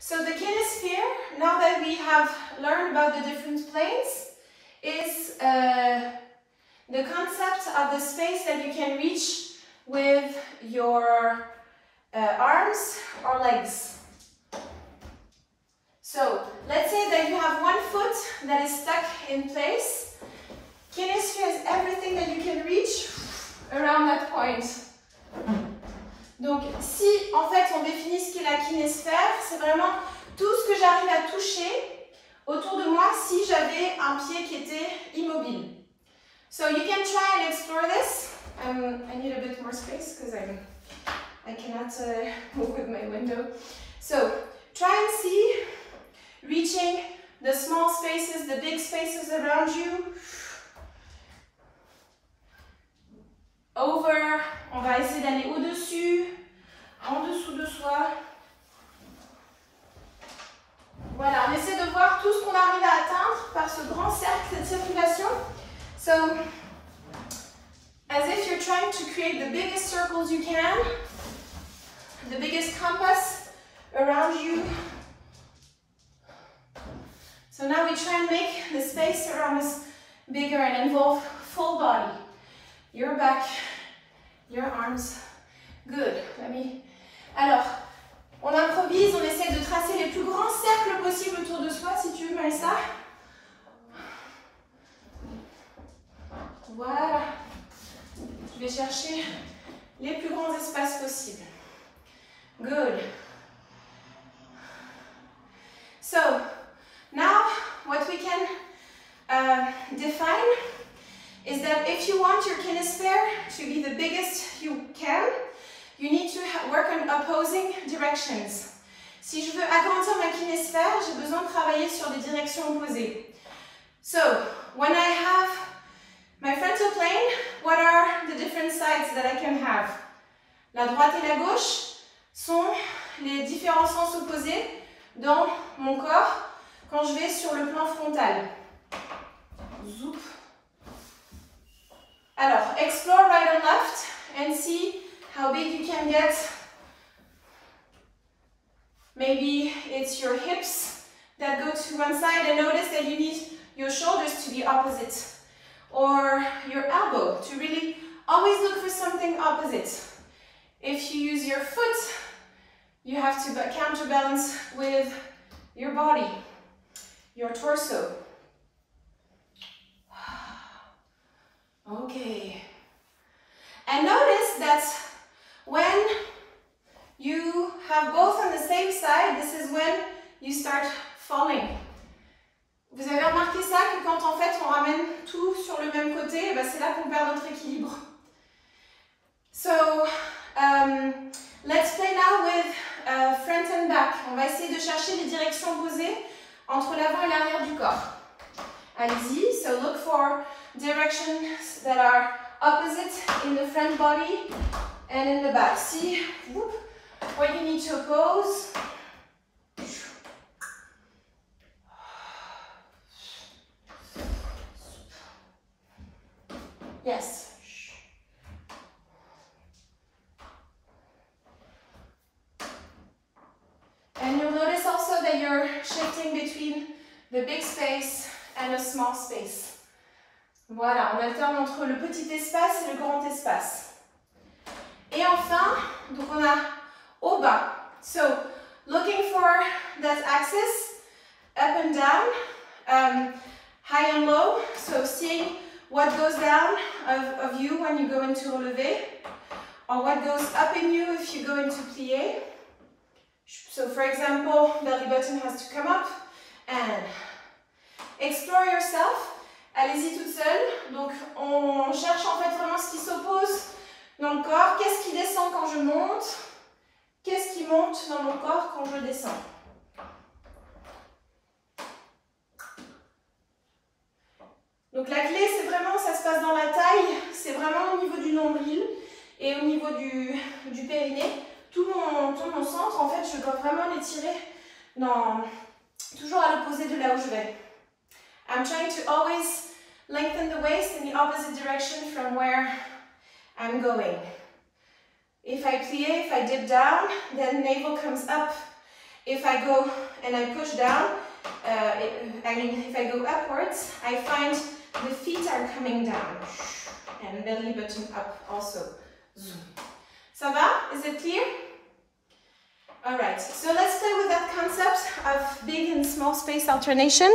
So the kinesphere, now that we have learned about the different planes, is the concept of the space that you can reach with your arms or legs. So let's say that you have one foot that is stuck in place. Kinesphere is everything that you can reach around that point. Donc si en fait on définit ce qu'est la kinésphère, c'est vraiment tout ce que j'arrive à toucher autour de moi si j'avais un pied qui était immobile. So you can try and explore this. I need a bit more space because I cannot move with my window. So try and see reaching the small spaces, the big spaces around you. Over, on va essayer d'aller au-dessus, en dessous de soi. Voilà, on essaie de voir tout ce qu'on arrive à atteindre par ce grand cercle de circulation. So, as if you're trying to create the biggest circles you can, the biggest compass around you. So now we try and make the space around us bigger and involve full body. Your back, your arms. Good. Alors, on improvise, on essaie de tracer les plus grands cercles possibles autour de soi, si tu veux, Marissa. Voilà. Je vais chercher les plus grands espaces possibles. Good. So, now what we can define is that if you want your kinesphere to be the biggest you can, you need to work on opposing directions. Si je veux agrandir ma kinésphère, j'ai besoin de travailler sur des directions opposées. So, when I have my frontal plane, what are the different sides that I can have? La droite et la gauche sont les différents sens opposés dans mon corps quand je vais sur le plan frontal. Zoup. Alors, explore right and left and see how big you can get. Maybe it's your hips that go to one side, and notice that you need your shoulders to be opposite. Or your elbow, to really always look for something opposite. If you use your foot, you have to counterbalance with your body, your torso. Okay. And notice that when you have both on the same side, this is when you start falling. Vous avez remarqué ça, que quand en fait on ramène tout sur le même côté, c'est là qu'on perd notre équilibre. So, let's play now with front and back. On va essayer de chercher les directions opposées entre l'avant et l'arrière du corps. Allez-y, so look for directions that are opposite in the front body and in the back. See what you need to oppose. Yes. And you'll notice also that you're shifting between the big space and a small space. Voilà, on alterne entre le petit espace et le grand espace. Et enfin, donc on a haut bas. So, looking for that axis, up and down, high and low. So, seeing what goes down of you when you go into relevé, or what goes up in you if you go into plié. So, for example, belly button has to come up and explore yourself. Allez-y toute seule. Donc, on cherche en fait vraiment ce qui s'oppose dans le corps. Qu'est-ce qui descend quand je monte? Qu'est-ce qui monte dans mon corps quand je descends? Donc, la clé, c'est vraiment, ça se passe dans la taille. C'est vraiment au niveau du nombril et au niveau du périnée. Tout mon centre, en fait, je dois vraiment l'étirer toujours à l'opposé de là où je vais. I'm trying to always lengthen the waist in the opposite direction from where I'm going. If I plie, if I dip down, then navel comes up If I go and I push down, if I go upwards, I find the feet are coming down. And belly button up also. Zoom. Ça va? Is it clear? Alright, so let's play with that concept of big and small space alternation.